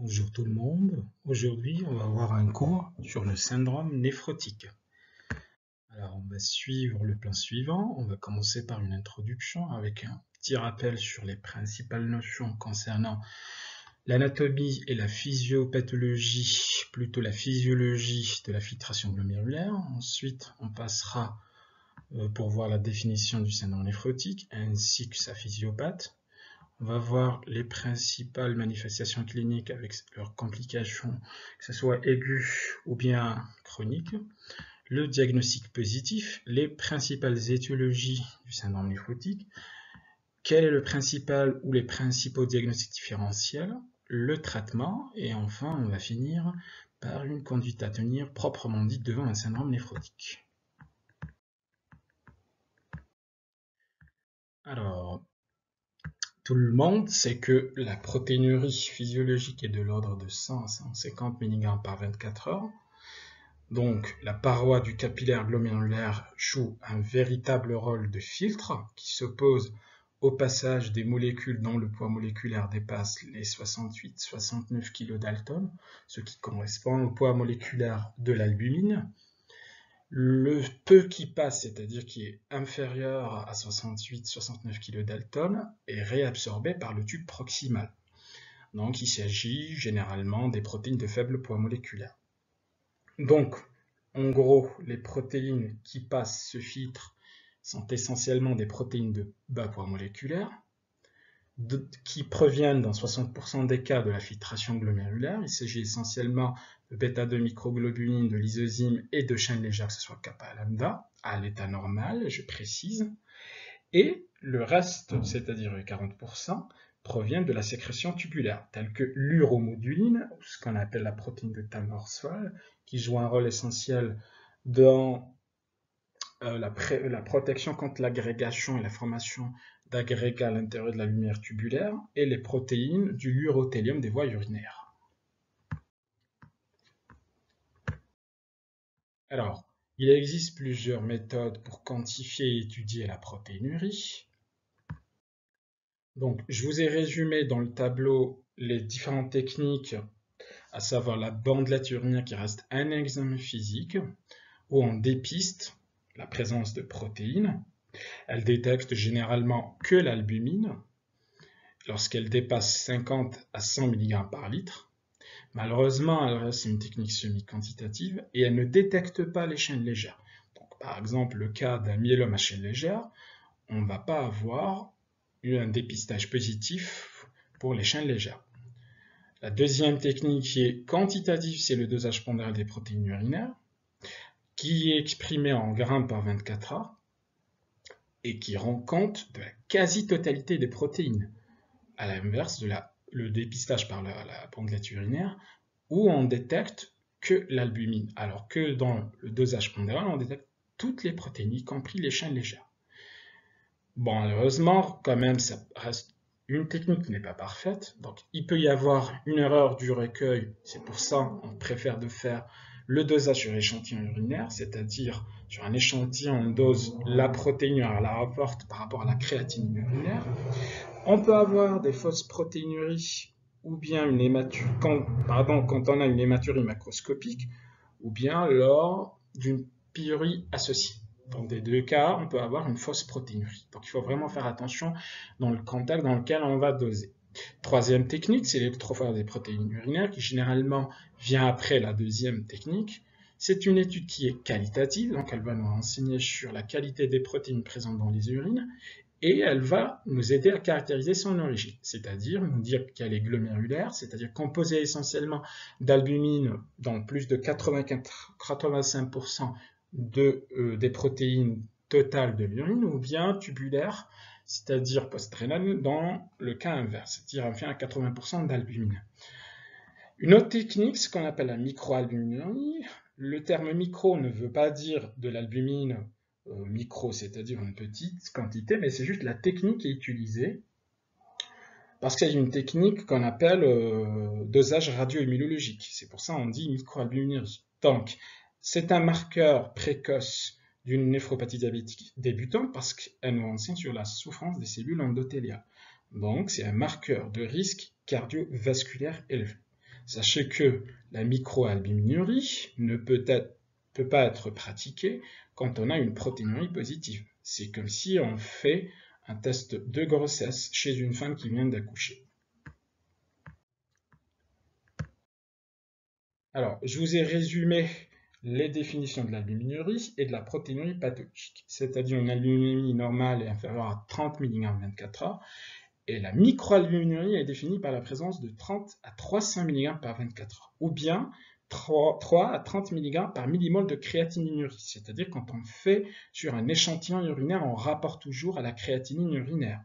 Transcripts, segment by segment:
Bonjour tout le monde, aujourd'hui on va avoir un cours sur le syndrome néphrotique. Alors on va suivre le plan suivant, on va commencer par une introduction avec un petit rappel sur les principales notions concernant l'anatomie et la physiopathologie, plutôt la physiologie de la filtration glomérulaire. Ensuite on passera pour voir la définition du syndrome néphrotique ainsi que sa physiopathe. On va voir les principales manifestations cliniques avec leurs complications, que ce soit aiguës ou bien chroniques, le diagnostic positif, les principales étiologies du syndrome néphrotique, quel est le principal ou les principaux diagnostics différentiels, le traitement, et enfin on va finir par une conduite à tenir proprement dite devant un syndrome néphrotique. Alors, tout le monde sait que la protéinurie physiologique est de l'ordre de 100 à 150 mg par 24 heures. Donc, la paroi du capillaire glomérulaire joue un véritable rôle de filtre qui s'oppose au passage des molécules dont le poids moléculaire dépasse les 68-69 kDa, ce qui correspond au poids moléculaire de l'albumine. Le peu qui passe, c'est-à-dire qui est inférieur à 68-69 kDa, est réabsorbé par le tube proximal. Donc il s'agit généralement des protéines de faible poids moléculaire. Donc, en gros, les protéines qui passent ce filtre sont essentiellement des protéines de bas poids moléculaire, qui proviennent dans 60% des cas de la filtration glomérulaire. Il s'agit essentiellement de bêta-2 microglobulines, de lysozyme et de chaînes légères, que ce soit kappa lambda, à l'état normal, je précise. Et le reste, c'est-à-dire les 40%, provient de la sécrétion tubulaire, telle que l'uromoduline, ce qu'on appelle la protéine de Tamm-Horsfall, qui joue un rôle essentiel dans la protection contre l'agrégation et la formation d'agrégats à l'intérieur de la lumière tubulaire, et les protéines du l'urothélium des voies urinaires. Alors, il existe plusieurs méthodes pour quantifier et étudier la protéinurie. Donc, je vous ai résumé dans le tableau les différentes techniques, à savoir la bandelette urinaire qui reste un examen physique, où on dépiste la présence de protéines. Elle détecte généralement que l'albumine lorsqu'elle dépasse 50 à 100 mg par litre. Malheureusement, elle reste une technique semi-quantitative et elle ne détecte pas les chaînes légères. Donc, par exemple, le cas d'un myélome à chaîne légère, on ne va pas avoir un dépistage positif pour les chaînes légères. La deuxième technique qui est quantitative, c'est le dosage pondéral des protéines urinaires, qui est exprimé en grammes par 24 heures et qui rend compte de la quasi-totalité des protéines, à l'inverse de le dépistage par la bandelette urinaire, où on détecte que l'albumine, alors que dans le dosage pondéral, on détecte toutes les protéines, y compris les chaînes légères. Bon, malheureusement, quand même, ça reste une technique qui n'est pas parfaite, donc il peut y avoir une erreur du recueil, c'est pour ça qu'on préfère de faire le dosage sur échantillon urinaire, c'est-à-dire sur un échantillon, on dose la protéine, on la rapporte par rapport à la créatinine urinaire. On peut avoir des fausses protéinuries, ou bien une hématurie, quand on a une hématurie macroscopique, ou bien lors d'une pyurie associée. Dans les deux cas, on peut avoir une fausse protéinurie. Donc il faut vraiment faire attention dans le contact dans lequel on va doser. Troisième technique, c'est l'électrophorèse des protéines urinaires, qui généralement vient après la deuxième technique. C'est une étude qui est qualitative, donc elle va nous renseigner sur la qualité des protéines présentes dans les urines, et elle va nous aider à caractériser son origine, c'est-à-dire nous dire qu'elle est glomérulaire, c'est-à-dire composée essentiellement d'albumine dans plus de 85% des protéines totales de l'urine, ou bien tubulaire, c'est-à-dire post-rénale dans le cas inverse, c'est-à-dire enfin à 80% d'albumine. Une autre technique, ce qu'on appelle la microalbuminurie. Le terme micro ne veut pas dire de l'albumine micro, c'est-à-dire une petite quantité, mais c'est juste la technique qui est utilisée, parce qu'il y a une technique qu'on appelle dosage radio-immunologique. C'est pour ça qu'on dit microalbuminurie. Donc, c'est un marqueur précoce d'une néphropathie diabétique débutante, parce qu'elle nous renseigne sur la souffrance des cellules endothéliales. Donc, c'est un marqueur de risque cardiovasculaire élevé. Sachez que la microalbuminurie ne peut pas être pratiquée quand on a une protéinurie positive. C'est comme si on fait un test de grossesse chez une femme qui vient d'accoucher. Alors, je vous ai résumé les définitions de l'albuminurie et de la protéinurie pathologique, c'est-à-dire une albuminurie normale est inférieure à 30 mg 24 heures, et la microalbuminurie est définie par la présence de 30 à 300 mg par 24 heures, ou bien 3 à 30 mg par millimole de créatinurie, c'est-à-dire quand on fait sur un échantillon urinaire, on rapporte toujours à la créatinine urinaire.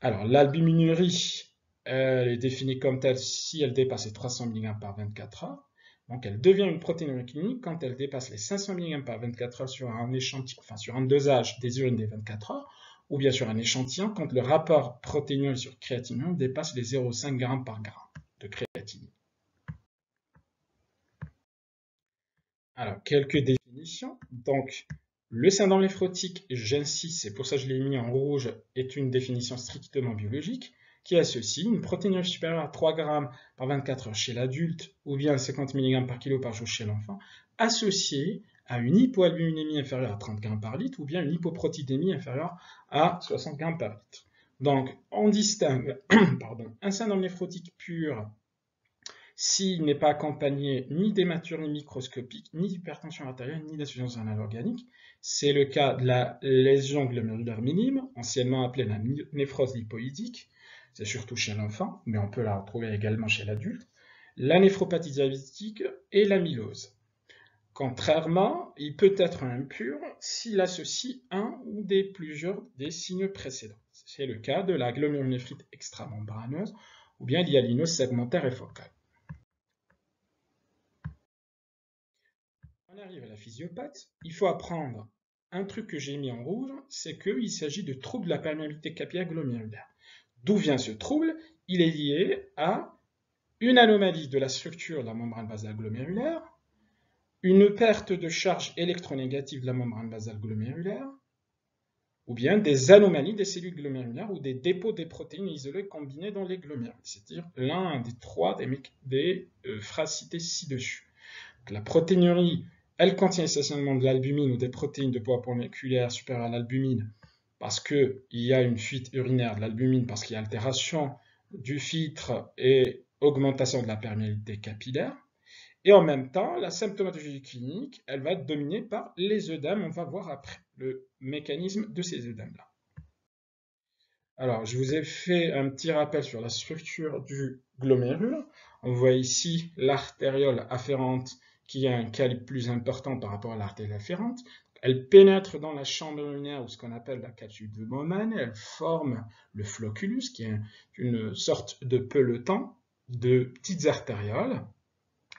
Alors, l'albuminurie, elle est définie comme telle si elle dépasse les 300 mg par 24 heures. Donc, elle devient une protéinurie clinique quand elle dépasse les 500 mg par 24 heures sur un échantillon, enfin sur un dosage des urines des 24 heures, ou bien sur un échantillon quand le rapport protéinurie sur créatinine dépasse les 0,5 g par gramme de créatinine. Alors, quelques définitions. Donc, le syndrome néphrotique, j'insiste, c'est pour ça que je l'ai mis en rouge, est une définition strictement biologique qui associe une protéinurie supérieure à 3 g par 24 heures chez l'adulte ou bien 50 mg par kilo par jour chez l'enfant, associée à une hypoalbuminémie inférieure à 30 g par litre ou bien une hypoprotitémie inférieure à 60 g par litre. Donc, on distingue un syndrome néphrotique pur s'il n'est pas accompagné ni d'hématurie microscopique, ni d'hypertension artérielle, ni d'insuffisance rénale organique. C'est le cas de la lésion glomérulaire minime, anciennement appelée la néphrose lipoïdique. C'est surtout chez l'enfant, mais on peut la retrouver également chez l'adulte. La néphropathie diabétique et l'amylose. Contrairement, il peut être impur s'il associe un ou plusieurs des signes précédents. C'est le cas de la glomérulonéphrite extramembraneuse ou bien l'hyalinose segmentaire et focale. On arrive à la physiopathe, il faut apprendre un truc que j'ai mis en rouge, c'est qu'il s'agit de troubles de la perméabilité capillaire glomérulaire. D'où vient ce trouble? Il est lié à une anomalie de la structure de la membrane basale glomérulaire, une perte de charge électronégative de la membrane basale glomérulaire, ou bien des anomalies des cellules glomérulaires ou des dépôts des protéines isolées combinées dans les glomérules, c'est-à-dire l'un des trois des phrases citées ci-dessus. La protéinurie, elle contient essentiellement de l'albumine ou des protéines de poids moléculaire supérieures à l'albumine parce qu'il y a une fuite urinaire de l'albumine, parce qu'il y a altération du filtre et augmentation de la perméabilité capillaire. Et en même temps, la symptomatologie clinique, elle va être dominée par les œdèmes. On va voir après le mécanisme de ces œdèmes-là. Alors, je vous ai fait un petit rappel sur la structure du glomérule. On voit ici l'artériole afférente qui a un calibre plus important par rapport à l'artériole afférente. Elle pénètre dans la chambre urinaire, ou ce qu'on appelle la capsule de Bowman. Elle forme le flocculus, qui est une sorte de peloton de petites artérioles,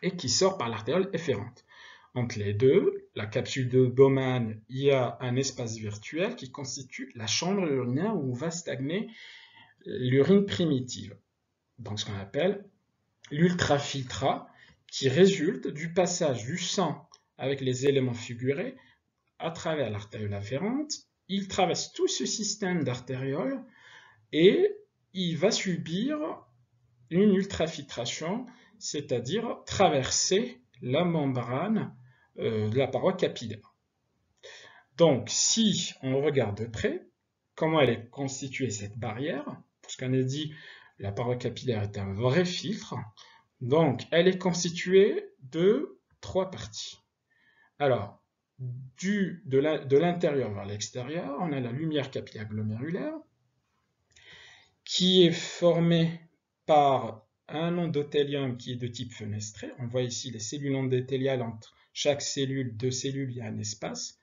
et qui sort par l'artériole efférente. Entre les deux, la capsule de Bowman, il y a un espace virtuel qui constitue la chambre urinaire où va stagner l'urine primitive. Donc ce qu'on appelle l'ultrafiltrat, qui résulte du passage du sang avec les éléments figurés à travers l'artériole afférente. Il traverse tout ce système d'artérioles et il va subir une ultrafiltration, c'est-à-dire traverser la membrane de la paroi capillaire. Donc, si on regarde de près, comment elle est constituée cette barrière, parce qu'on a dit la paroi capillaire est un vrai filtre, donc elle est constituée de trois parties. Alors, de l'intérieur vers l'extérieur, on a la lumière capillaire glomérulaire, qui est formée par un endothélium qui est de type fenestré. On voit ici les cellules endothéliales, entre chaque cellule, deux cellules, il y a un espace.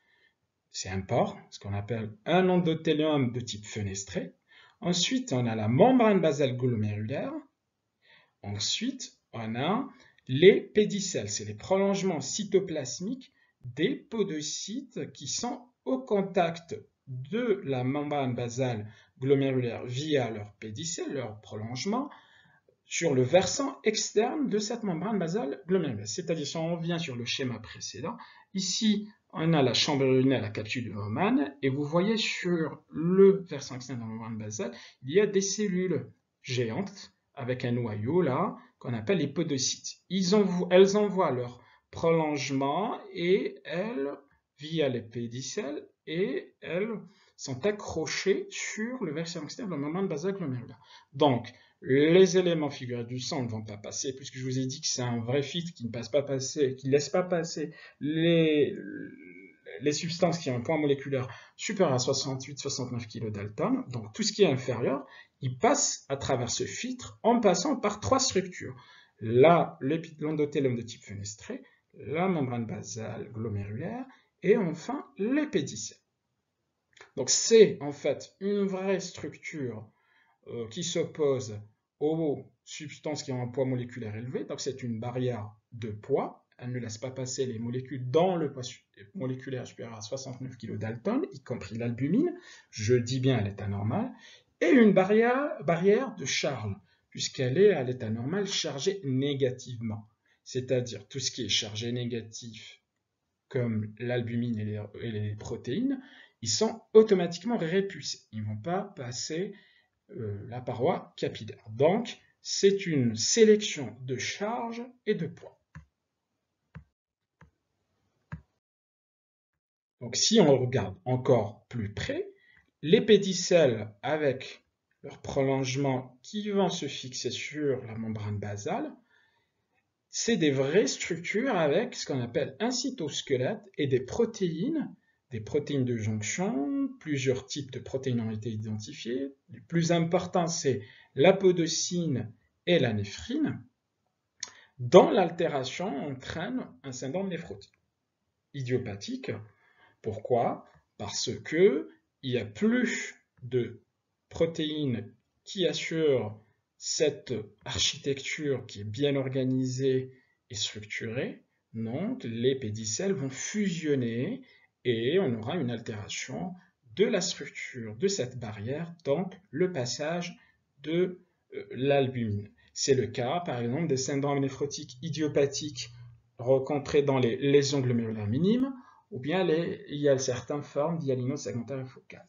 C'est un pore, ce qu'on appelle un endothélium de type fenestré. Ensuite, on a la membrane basale glomérulaire. Ensuite, on a les pédicelles, c'est les prolongements cytoplasmiques des podocytes qui sont au contact de la membrane basale glomérulaire via leur pédicelle, leur prolongement, sur le versant externe de cette membrane basale glomérulaire. C'est-à-dire, si on revient sur le schéma précédent, ici, on a la chambre urinaire, la capsule de Bowman, et vous voyez sur le versant externe de la membrane basale, il y a des cellules géantes avec un noyau là qu'on appelle les podocytes. Elles envoient leur prolongement et elles, via les pédicelles, et elles sont accrochées sur le versant externe de la membrane basale glomérulaire. Donc, les éléments figurés du sang ne vont pas passer, puisque je vous ai dit que c'est un vrai filtre qui ne laisse pas passer les substances qui ont un poids moléculaire supérieur à 68-69 kDa. Donc, tout ce qui est inférieur, il passe à travers ce filtre en passant par 3 structures. Là, l'endothélium de type fenestré, la membrane basale glomérulaire et enfin les pédicelles. Donc c'est en fait une vraie structure qui s'oppose aux substances qui ont un poids moléculaire élevé. Donc c'est une barrière de poids. Elle ne laisse pas passer les molécules dans le poids moléculaire supérieur à 69 kDa, y compris l'albumine. Je dis bien à l'état normal. Et une barrière de charge, puisqu'elle est à l'état normal chargée négativement. C'est-à-dire tout ce qui est chargé négatif, comme l'albumine et les protéines, ils sont automatiquement répulsés. Ils ne vont pas passer la paroi capillaire. Donc, c'est une sélection de charge et de poids. Donc, si on regarde encore plus près, les pédicelles avec leur prolongement qui vont se fixer sur la membrane basale, c'est des vraies structures avec ce qu'on appelle un cytosquelette et des protéines de jonction. Plusieurs types de protéines ont été identifiés. Les plus importants, c'est l'apodocine et la néphrine, dont l'altération entraîne un syndrome néphrotique idiopathique. Pourquoi? Parce qu'il y a plus de protéines qui assurent cette architecture qui est bien organisée et structurée. Donc, les pédicelles vont fusionner et on aura une altération de la structure de cette barrière, donc le passage de l'albumine. C'est le cas, par exemple, des syndromes néphrotiques idiopathiques rencontrés dans les lésions glomérulaires minimes, ou bien il y a certaines formes d'hyalinose segmentaire focale.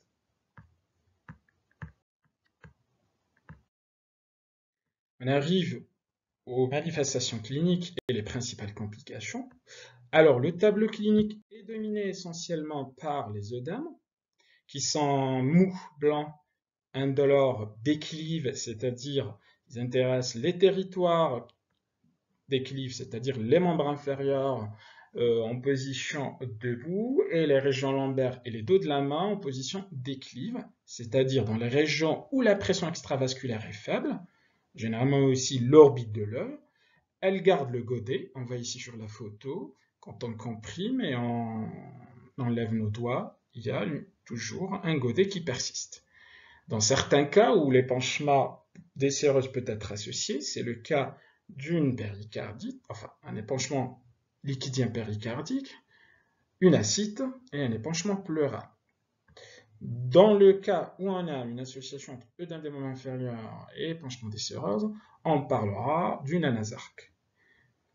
On arrive aux manifestations cliniques et les principales complications. Alors, le tableau clinique est dominé essentiellement par les œdèmes, qui sont mous, blancs, indolores, déclives, c'est-à-dire ils intéressent les territoires déclives, c'est-à-dire les membres inférieurs en position debout, et les régions lombaires et les dos de la main en position déclive, c'est-à-dire dans les régions où la pression extravasculaire est faible, généralement aussi l'orbite de l'œil. Elle garde le godet, on voit ici sur la photo, quand on comprime et on enlève nos doigts, il y a toujours un godet qui persiste. Dans certains cas où l'épanchement des séreuses peut être associé, c'est le cas d'une péricardite, enfin un épanchement liquidien péricardique, une ascite et un épanchement pleural. Dans le cas où on a une association entre œdème des membres inférieurs et épanchement des séreuses, on parlera d'une anasarque.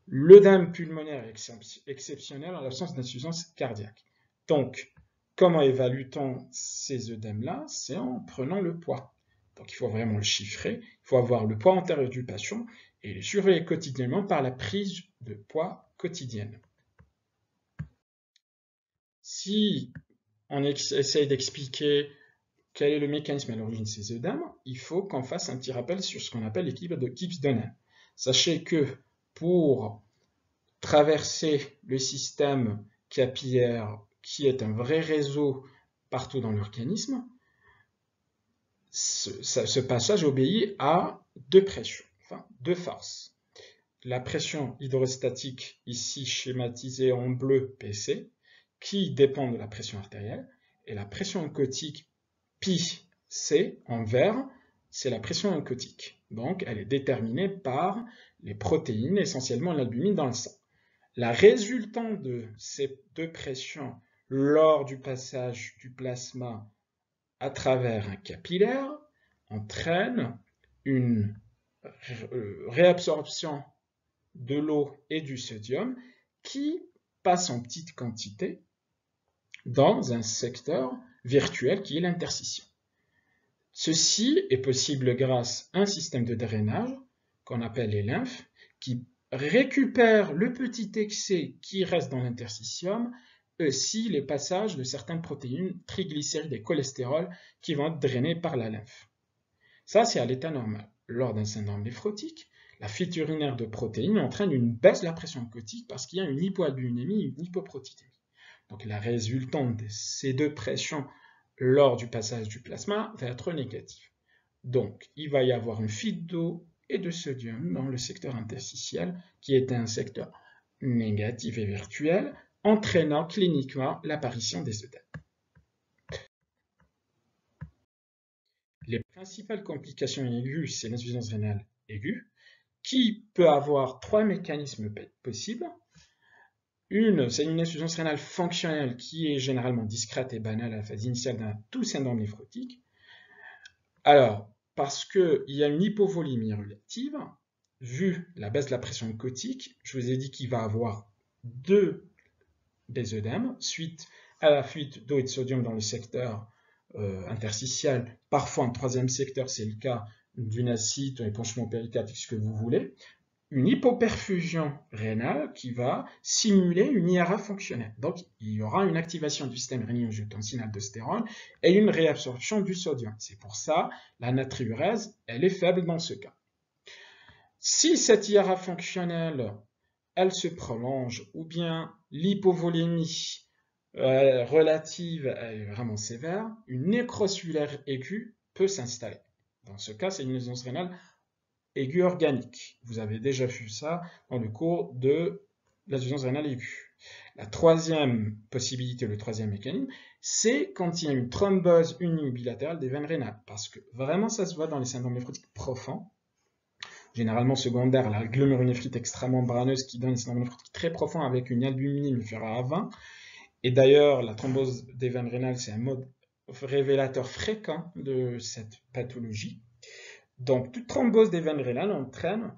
L'œdème pulmonaire est exceptionnel en l'absence d'insuffisance cardiaque. Donc, comment évalue-t-on ces œdèmes-là? C'est en prenant le poids. Donc, il faut vraiment le chiffrer, il faut avoir le poids antérieur du patient et le surveiller quotidiennement par la prise de poids quotidienne. Si on essaye d'expliquer quel est le mécanisme à l'origine de ces œdèmes, il faut qu'on fasse un petit rappel sur ce qu'on appelle l'équilibre de Gibbs-Dunham. Sachez que pour traverser le système capillaire, qui est un vrai réseau partout dans l'organisme, ce passage obéit à deux pressions, enfin deux forces. La pression hydrostatique, ici schématisée en bleu PC, qui dépend de la pression artérielle, et la pression oncotique Πc en vert, c'est la pression oncotique. Donc, elle est déterminée par les protéines, essentiellement l'albumine dans le sang. La résultante de ces deux pressions lors du passage du plasma à travers un capillaire entraîne une réabsorption de l'eau et du sodium qui passe en petite quantité dans un secteur virtuel qui est l'interstitium. Ceci est possible grâce à un système de drainage qu'on appelle les lymphes, qui récupère le petit excès qui reste dans l'interstitium, ainsi les passages de certaines protéines, triglycérides et cholestérol qui vont être drainés par la lymphe. Ça, c'est à l'état normal. Lors d'un syndrome néphrotique, la fuite urinaire de protéines entraîne une baisse de la pression oncotique parce qu'il y a une hypoalbuminémie et une hypoprotitémie. Donc la résultante de ces deux pressions lors du passage du plasma va être négative. Donc il va y avoir une fuite d'eau et de sodium dans le secteur interstitiel qui est un secteur négatif et virtuel, entraînant cliniquement l'apparition des œdèmes. Les principales complications aiguës, c'est l'insuffisance rénale aiguë, qui peut avoir trois mécanismes possibles. Une, c'est une insuffisance rénale fonctionnelle qui est généralement discrète et banale à la phase initiale d'un tout syndrome néphrotique. Alors, parce qu'il y a une hypovolémie relative, vu la baisse de la pression oncotique, je vous ai dit qu'il va avoir des œdèmes suite à la fuite d'eau et de sodium dans le secteur interstitiel. Parfois, un troisième secteur, c'est le cas d'une acide, un épanchement péricardique, ce que vous voulez. Une hypoperfusion rénale qui va simuler une IRA fonctionnelle. Donc, il y aura une activation du système rénine-angiotensin-aldostérone et une réabsorption du sodium. C'est pour ça la natriurèse, elle est faible dans ce cas. Si cette IRA fonctionnelle, elle se prolonge, ou bien l'hypovolémie relative est vraiment sévère, une nécrose cellulaire aiguë peut s'installer. Dans ce cas, c'est une insuffisance rénale aiguë organique. Vous avez déjà vu ça dans le cours de l'insuffisance rénale aiguë. La troisième possibilité, le troisième mécanisme, c'est quand il y a une thrombose unilatérale des veines rénales. Parce que vraiment, ça se voit dans les syndromes néphrotiques profonds, généralement secondaires à la glomérulonéphrite extramembraneuse qui donne un syndrome néphrotique très profond avec une albuminie inférieure à 20. Et d'ailleurs, la thrombose des veines rénales, c'est un mode révélateur fréquent de cette pathologie. Donc, toute thrombose des veines rénales entraîne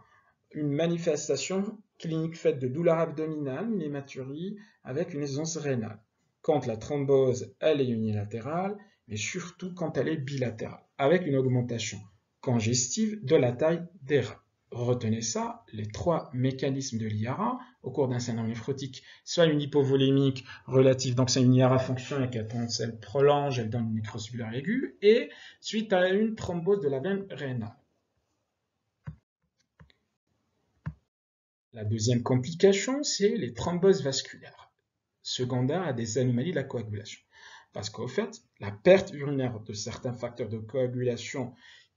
une manifestation clinique faite de douleur abdominale, une hématurie, avec une insuffisance rénale. Quand la thrombose, elle est unilatérale, mais surtout quand elle est bilatérale, avec une augmentation congestive de la taille des reins. Retenez ça, les trois mécanismes de l'IARA au cours d'un syndrome néphrotique, soit une hypovolémique relative, donc c'est une IARA fonctionnelle qui attend, elle prolonge, elle donne une nécrose cellulaire aiguë, et suite à une thrombose de la veine rénale. La deuxième complication, c'est les thromboses vasculaires, secondaires à des anomalies de la coagulation. Parce qu'au fait, la perte urinaire de certains facteurs de coagulation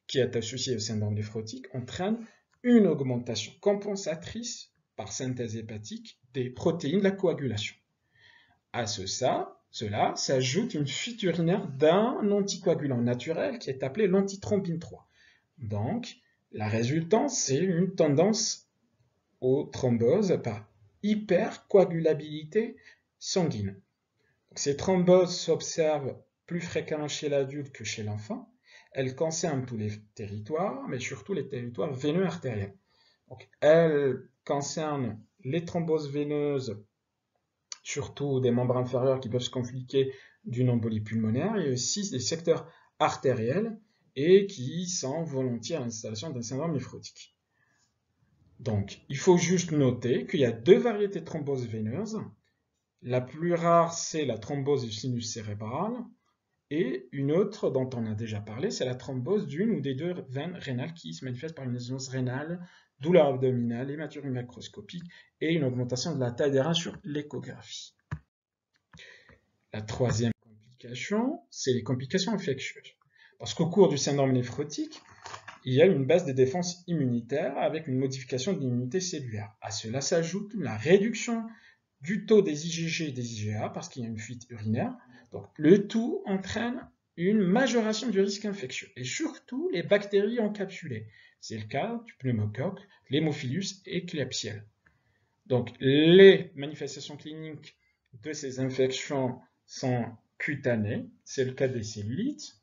qui est associée au syndrome néphrotique entraîne une augmentation compensatrice par synthèse hépatique des protéines de la coagulation. À cela s'ajoute une fuite urinaire d'un anticoagulant naturel qui est appelé l'antithrombine 3. Donc, la résultante, c'est une tendance aux thromboses par hypercoagulabilité sanguine. Donc, ces thromboses s'observent plus fréquemment chez l'adulte que chez l'enfant. Elles concernent tous les territoires, mais surtout les territoires veineux artériels. Donc, elles concernent les thromboses veineuses, surtout des membres inférieurs qui peuvent se compliquer d'une embolie pulmonaire, et aussi des secteurs artériels et qui sont volontiers à l'installation d'un syndrome néphrotique. Donc, il faut juste noter qu'il y a deux variétés de thromboses veineuses. La plus rare, c'est la thrombose du sinus cérébral. Et une autre dont on a déjà parlé, c'est la thrombose d'une ou des deux veines rénales qui se manifeste par une insuffisance rénale, douleur abdominale, hématurie macroscopique et une augmentation de la taille des reins sur l'échographie. La troisième complication, c'est les complications infectieuses. Parce qu'au cours du syndrome néphrotique, il y a une baisse des défenses immunitaires avec une modification de l'immunité cellulaire. À cela s'ajoute la réduction du taux des IgG et des IgA parce qu'il y a une fuite urinaire. Donc, le tout entraîne une majoration du risque infectieux et surtout les bactéries encapsulées. C'est le cas du pneumocoque, l'hémophilus et Klebsiella. Donc, les manifestations cliniques de ces infections sont cutanées, c'est le cas des cellulites.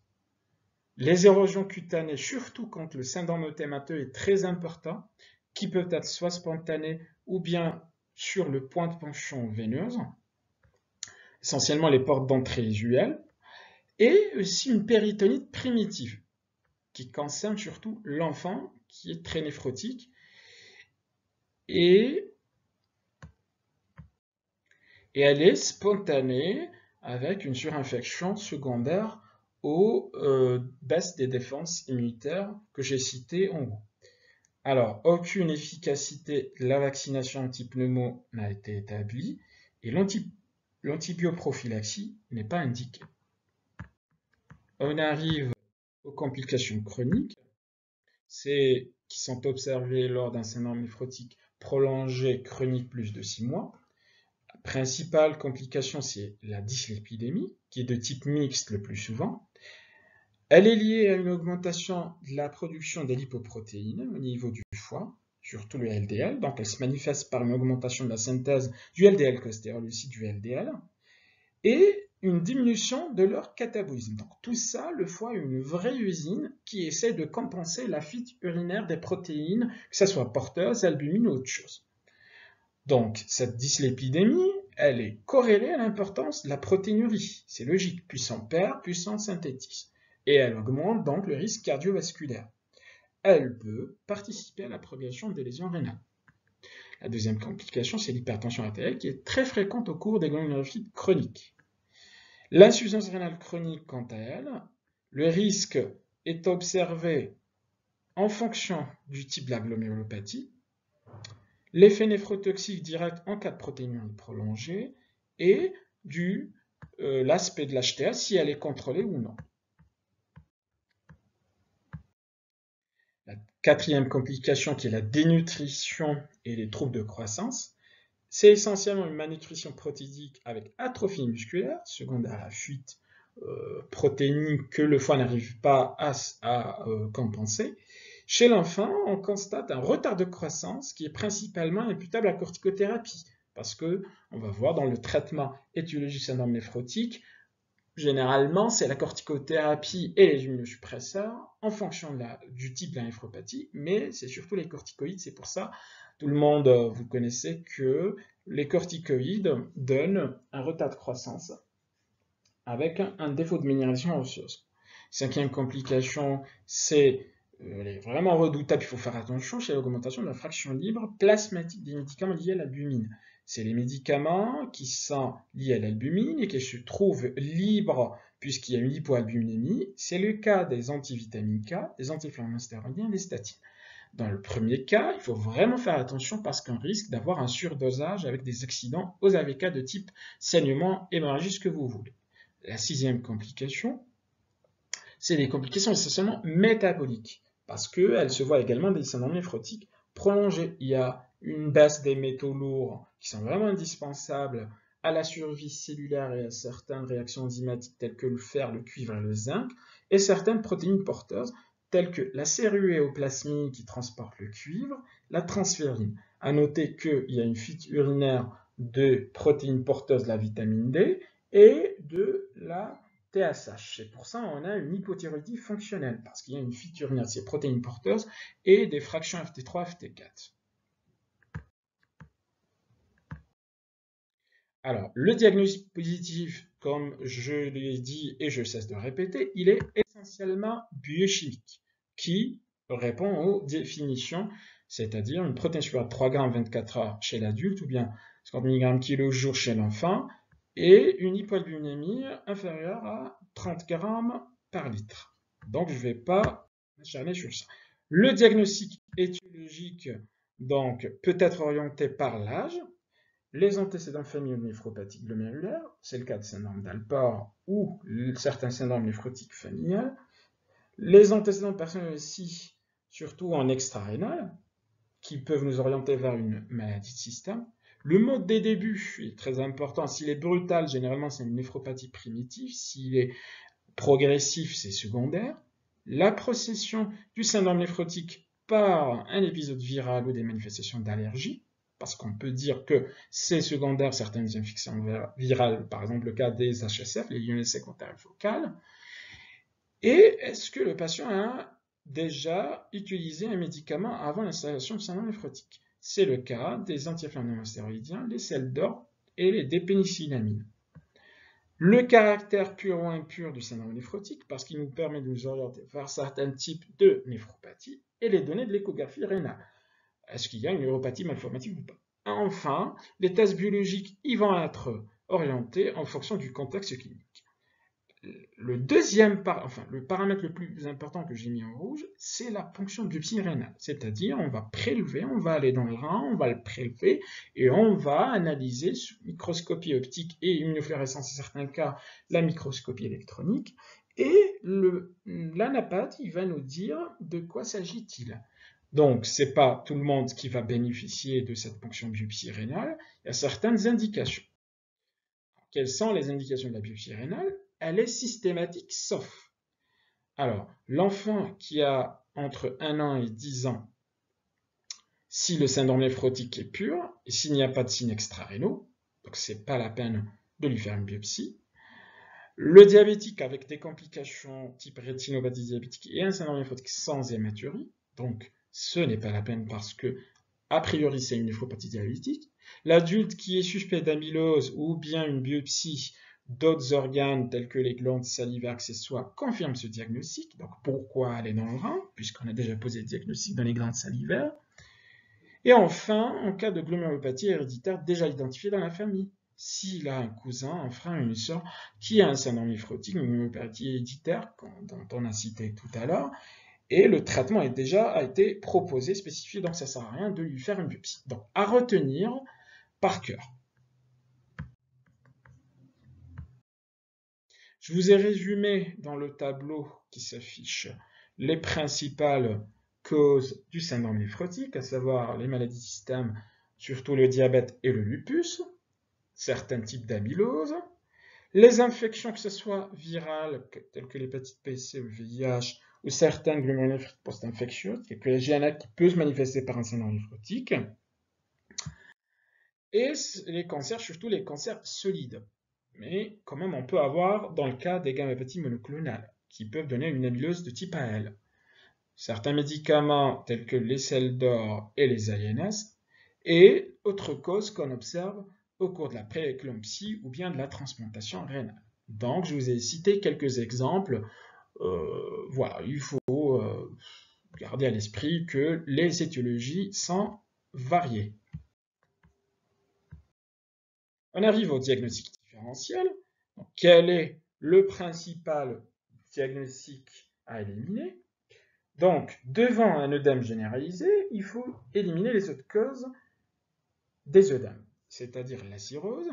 Les érosions cutanées, surtout quand le syndrome œdémateux est très important, qui peut être soit spontané ou bien sur le point de pension veineuse, essentiellement les portes d'entrée usuelles, et aussi une péritonite primitive. qui concerne surtout l'enfant qui est très néphrotique et elle est spontanée avec une surinfection secondaire aux baisses des défenses immunitaires que j'ai citées en haut. Alors, aucune efficacité de la vaccination anti-pneumo n'a été établie et l'antibioprophylaxie n'est pas indiquée. On arrive aux complications chroniques, qui sont observées lors d'un syndrome néphrotique prolongé chronique plus de 6 mois. La principale complication, c'est la dyslipidémie, qui est de type mixte le plus souvent. Elle est liée à une augmentation de la production des lipoprotéines au niveau du foie, surtout le LDL. Donc, elle se manifeste par une augmentation de la synthèse du LDL-cholestérol, aussi du LDL, et une diminution de leur catabolisme. Donc, tout ça, le foie est une vraie usine qui essaie de compenser la fuite urinaire des protéines, que ce soit porteuse, albumine ou autre chose. Donc, cette dyslipidémie, elle est corrélée à l'importance de la protéinurie. C'est logique, plus on perd, plus on synthétise. Et elle augmente donc le risque cardiovasculaire. Elle peut participer à la progression des lésions rénales. La deuxième complication, c'est l'hypertension artérielle qui est très fréquente au cours des glomérulonephrites chroniques. L'insuffisance rénale chronique, quant à elle, le risque est observé en fonction du type de la glomérulopathie, l'effet néphrotoxique direct en cas de protéinurie prolongée et l'aspect de l'HTA si elle est contrôlée ou non. La quatrième complication qui est la dénutrition et les troubles de croissance, c'est essentiellement une malnutrition protéique avec atrophie musculaire, secondaire à la fuite protéinique que le foie n'arrive pas à compenser. Chez l'enfant, on constate un retard de croissance qui est principalement imputable à la corticothérapie, parce que on va voir dans le traitement étiologique du syndrome néphrotique, généralement, c'est la corticothérapie et les immunosuppresseurs en fonction du type de la néphropathie, mais c'est surtout les corticoïdes. C'est pour ça, tout le monde, vous connaissez que les corticoïdes donnent un retard de croissance avec un défaut de minéralisation osseuse. Cinquième complication, c'est elle est vraiment redoutable, il faut faire attention, chez l'augmentation de la fraction libre plasmatique des médicaments liés à l'albumine. C'est les médicaments qui sont liés à l'albumine et qui se trouvent libres puisqu'il y a une hypoalbuminémie. C'est le cas des antivitamines K, des anti-inflammatoires stéroïdiens et des statines. Dans le premier cas, il faut vraiment faire attention parce qu'on risque d'avoir un surdosage avec des accidents aux AVK de type saignement, hémorragie, ce que vous voulez. La sixième complication, c'est des complications essentiellement métaboliques, parce qu'elles se voient également des syndromes néphrotiques prolongés. Il y a une baisse des métaux lourds qui sont vraiment indispensables à la survie cellulaire et à certaines réactions enzymatiques telles que le fer, le cuivre et le zinc, et certaines protéines porteuses telles que la céruléoplasmine qui transporte le cuivre, la transférine. À noter qu'il y a une fuite urinaire de protéines porteuses de la vitamine D et de la TSH. C'est pour ça qu'on a une hypothyroïdie fonctionnelle, parce qu'il y a une fuite urinaire de ces protéines porteuses et des fractions FT3, FT4. Alors, le diagnostic positif, comme je l'ai dit et je cesse de répéter, il est essentiellement biochimique, qui répond aux définitions, c'est-à-dire une protéine supérieure à 3 grammes 24 heures chez l'adulte, ou bien 50 mg kg jour chez l'enfant, et une hypoalbuminémie inférieure à 30 grammes par litre. Donc, je ne vais pas m'acharner sur ça. Le diagnostic étiologique donc, peut être orienté par l'âge, les antécédents familiaux de néphropathie glomérulaire, c'est le cas de syndrome d'Alport ou certains syndromes néphrotiques familiales, les antécédents personnels aussi, surtout en extra-rénal, qui peuvent nous orienter vers une maladie de système. Le mode des débuts est très important. S'il est brutal, généralement, c'est une néphropathie primitive. S'il est progressif, c'est secondaire. La procession du syndrome néphrotique par un épisode viral ou des manifestations d'allergie, parce qu'on peut dire que c'est secondaire certaines infections virales, par exemple le cas des HSF, les iones secondaires focales. Et est-ce que le patient a déjà utilisé un médicament avant l'installation du syndrome néphrotique? C'est le cas des anti-inflammatoires stéroïdiens, les sels d'or et les dépénicillamines. le caractère pur ou impur du syndrome néphrotique, parce qu'il nous permet de nous orienter vers certains types de néphropathie, et les données de l'échographie rénale. Est-ce qu'il y a une neuropathie malformative ou pas? Enfin, les tests biologiques y vont être orientés en fonction du contexte clinique. Le paramètre le plus important que j'ai mis en rouge, c'est la fonction de biopsie rénale. C'est-à-dire, on va prélever, on va aller dans le rein, on va le prélever et on va analyser sous microscopie optique et immunofluorescence, en certains cas, la microscopie électronique. Et l'anapathe, il va nous dire de quoi s'agit-il. Donc, ce n'est pas tout le monde qui va bénéficier de cette fonction de biopsie rénale. Il y a certaines indications. Quelles sont les indications de la biopsie rénale? Elle est systématique sauf. Alors, l'enfant qui a entre 1 an et 10 ans, si le syndrome néphrotique est pur, et s'il n'y a pas de signes extra-rénaux, donc ce n'est pas la peine de lui faire une biopsie. Le diabétique avec des complications type rétinopathie diabétique et un syndrome néphrotique sans hématurie, donc ce n'est pas la peine parce que, a priori, c'est une néphropathie diabétique. L'adulte qui est suspect d'amylose ou bien une biopsie d'autres organes tels que les glandes salivaires accessoires confirme ce diagnostic. Donc pourquoi aller dans le rein, puisqu'on a déjà posé le diagnostic dans les glandes salivaires. Et enfin, en cas de glomérulopathie héréditaire déjà identifiée dans la famille, s'il a un cousin, un frère, une sœur qui a un syndrome néphrotique, une glomérulopathie héréditaire, dont on a cité tout à l'heure, et le traitement a été proposé, spécifié, donc ça ne sert à rien de lui faire une biopsie. Donc à retenir par cœur. Je vous ai résumé dans le tableau qui s'affiche les principales causes du syndrome néphrotique, à savoir les maladies du système, surtout le diabète et le lupus, certains types d'amylose, les infections, que ce soit virales, telles que l'hépatite B, C ou le VIH, ou certaines glomérulonéphrites post-infectieuses, telles que la GNA qui peut se manifester par un syndrome néphrotique, et les cancers, surtout les cancers solides. Mais quand même, on peut avoir, dans le cas des gammopathies monoclonales, qui peuvent donner une amylose de type AL. Certains médicaments, tels que les sels d'or et les INS, et autres causes qu'on observe au cours de la prééclampsie ou bien de la transplantation rénale. Donc, je vous ai cité quelques exemples. Voilà, il faut garder à l'esprit que les étiologies sont variées. On arrive au diagnostic différentiel. Donc, quel est le principal diagnostic à éliminer? Donc, devant un œdème généralisé, il faut éliminer les autres causes des œdèmes, c'est-à-dire la cirrhose,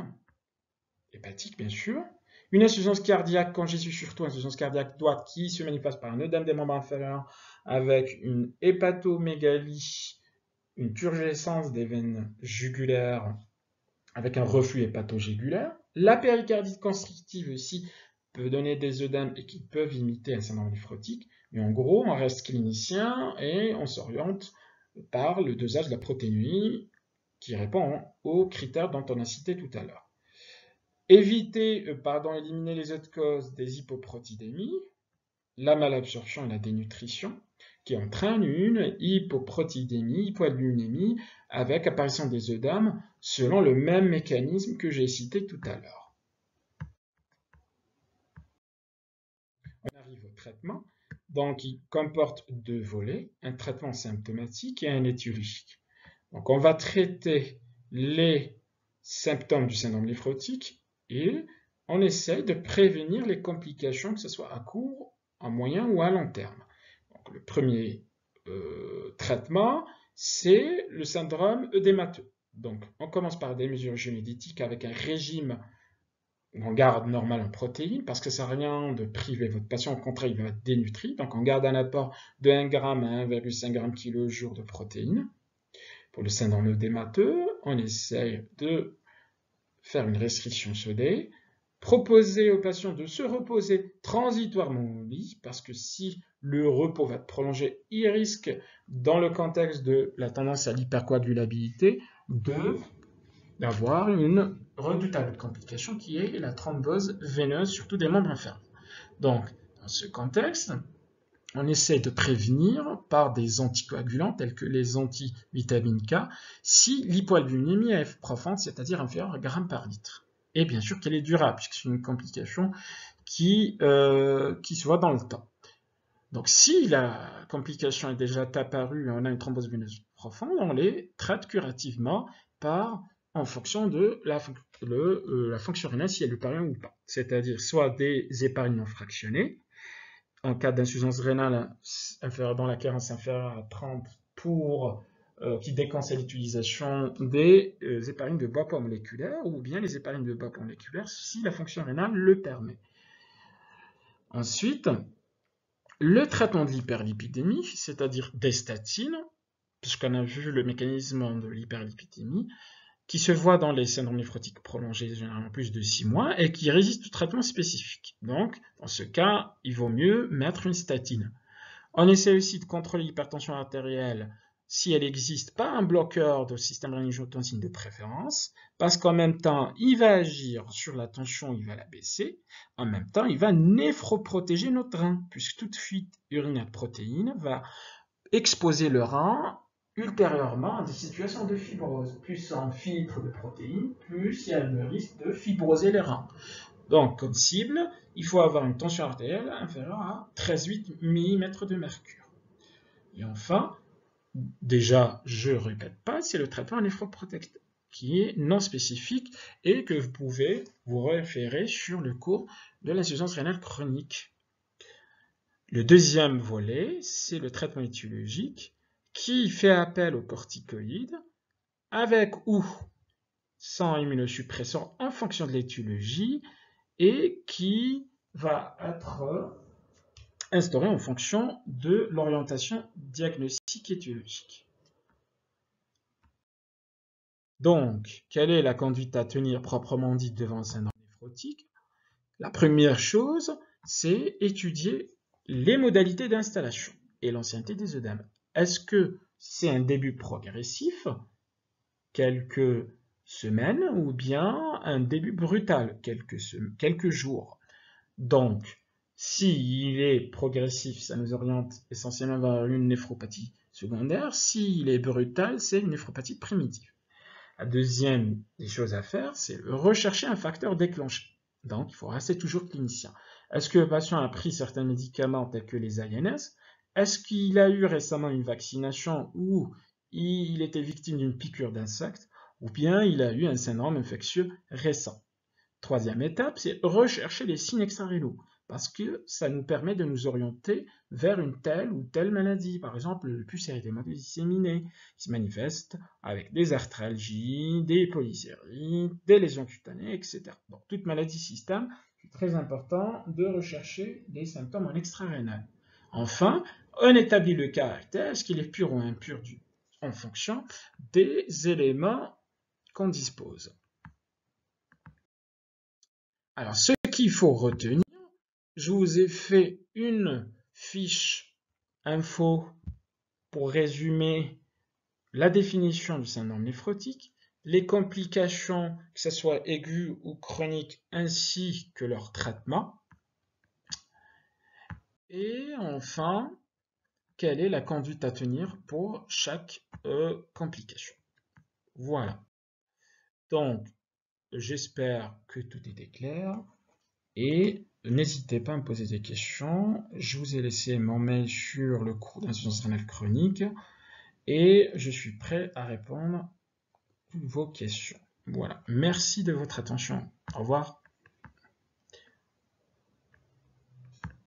hépatique bien sûr, une insuffisance cardiaque, quand j'y suis surtout insuffisance cardiaque droite qui se manifeste par un œdème des membres inférieurs avec une hépatomégalie, une turgescence des veines jugulaires avec un reflux hépatogégulaire. La péricardite constrictive aussi peut donner des œdèmes et qui peuvent imiter un syndrome néphrotique. Mais en gros, on reste clinicien et on s'oriente par le dosage de la protéinurie qui répond aux critères dont on a cité tout à l'heure. Éliminer les autres causes des hypoprotidémies, la malabsorption et la dénutrition, qui entraîne une hypoprotidémie, hypoalbuminémie, avec apparition des œdèmes, selon le même mécanisme que j'ai cité tout à l'heure. On arrive au traitement, donc il comporte 2 volets, un traitement symptomatique et un étiologique. Donc on va traiter les symptômes du syndrome néphrotique et on essaye de prévenir les complications, que ce soit à court, à moyen ou à long terme. Donc, le premier traitement, c'est le syndrome œdémateux. Donc, on commence par des mesures génétiques avec un régime en garde normal en protéines, parce que ça sert à rien de priver votre patient, au contraire, il va être dénutri. Donc, on garde un apport de 1 g à 1,5 g kg jour de protéines. Pour le syndrome œdémateux, on essaye de faire une restriction sodée, proposer aux patients de se reposer transitoirement au lit, parce que si le repos va être prolongé, il risque, dans le contexte de la tendance à l'hypercoagulabilité, d'avoir une redoutable complication qui est la thrombose veineuse, surtout des membres inférieurs. Donc, dans ce contexte, on essaie de prévenir par des anticoagulants tels que les antivitamines K si l'hypoalbuminémie est profonde, c'est-à-dire inférieure à g par litre. et bien sûr qu'elle est durable, puisque c'est une complication qui se voit dans le temps. Donc si la complication est déjà apparue et on a une thrombose veineuse profonde, on les traite curativement en fonction de la fonction rénale, si elle est parient ou pas. C'est-à-dire soit des épargnes non fractionnées, en cas d'insuffisance rénale inférieure dont la carence inférieure à 30 qui déconseille l'utilisation des héparines de bas poids moléculaire ou bien les héparines de bas poids moléculaire si la fonction rénale le permet. Ensuite, le traitement de l'hyperlipidémie, c'est-à-dire des statines, puisqu'on a vu le mécanisme de l'hyperlipidémie, qui se voit dans les syndromes néphrotiques prolongés, généralement plus de 6 mois, et qui résiste au traitement spécifique. Donc, dans ce cas, il vaut mieux mettre une statine. On essaie aussi de contrôler l'hypertension artérielle si elle existe, pas un bloqueur de système rénine-angiotensine de préférence, parce qu'en même temps, il va agir sur la tension, il va la baisser, en même temps, il va néphroprotéger notre rein, puisque toute fuite urinaire de protéines va exposer le rein ultérieurement à des situations de fibrose. Plus on filtre de protéines, plus il y a le risque de fibroser les reins. Donc, comme cible, il faut avoir une tension artérielle inférieure à 13,8 mm de mercure. Et enfin, déjà, je ne répète pas, c'est le traitement néphroprotecteur qui est non spécifique et que vous pouvez vous référer sur le cours de l'insuffisance rénale chronique. Le deuxième volet, c'est le traitement étiologique qui fait appel aux corticoïdes avec ou sans immunosuppresseur en fonction de l'étiologie et qui va être instauré en fonction de l'orientation diagnostique étiologique. Donc, quelle est la conduite à tenir proprement dite devant un syndrome néphrotique? La première chose, c'est étudier les modalités d'installation et l'ancienneté des œdèmes. Est-ce que c'est un début progressif, quelques semaines, ou bien un début brutal, quelques jours? Donc, s'il est progressif, ça nous oriente essentiellement vers une néphropathie secondaire. S'il est brutal, c'est une néphropathie primitive. La deuxième des choses à faire, c'est rechercher un facteur déclencheur. Donc, il faut rester toujours clinicien. Est-ce que le patient a pris certains médicaments tels que les INS? Est-ce qu'il a eu récemment une vaccination ou il était victime d'une piqûre d'insecte? Ou bien il a eu un syndrome infectieux récent? Troisième étape, c'est rechercher les signes extrarénaux, parce que ça nous permet de nous orienter vers une telle ou telle maladie. Par exemple, le lupus érythémateux disséminé, qui se manifeste avec des arthralgies, des polycéries, des lésions cutanées, etc. Donc, toute maladie système, c'est très important de rechercher les symptômes en extrarénal. Enfin, on établit le caractère, est-ce qu'il est pur ou impur en fonction des éléments qu'on dispose. Alors, ce qu'il faut retenir, je vous ai fait une fiche info pour résumer la définition du syndrome néphrotique, les complications, que ce soit aiguës ou chroniques, ainsi que leur traitement. Et enfin, quelle est la conduite à tenir pour chaque complication. Voilà. Donc, j'espère que tout était clair. Et n'hésitez pas à me poser des questions. Je vous ai laissé mon mail sur le cours d'insuffisance rénale chronique et je suis prêt à répondre à toutes vos questions. Voilà. Merci de votre attention. Au revoir.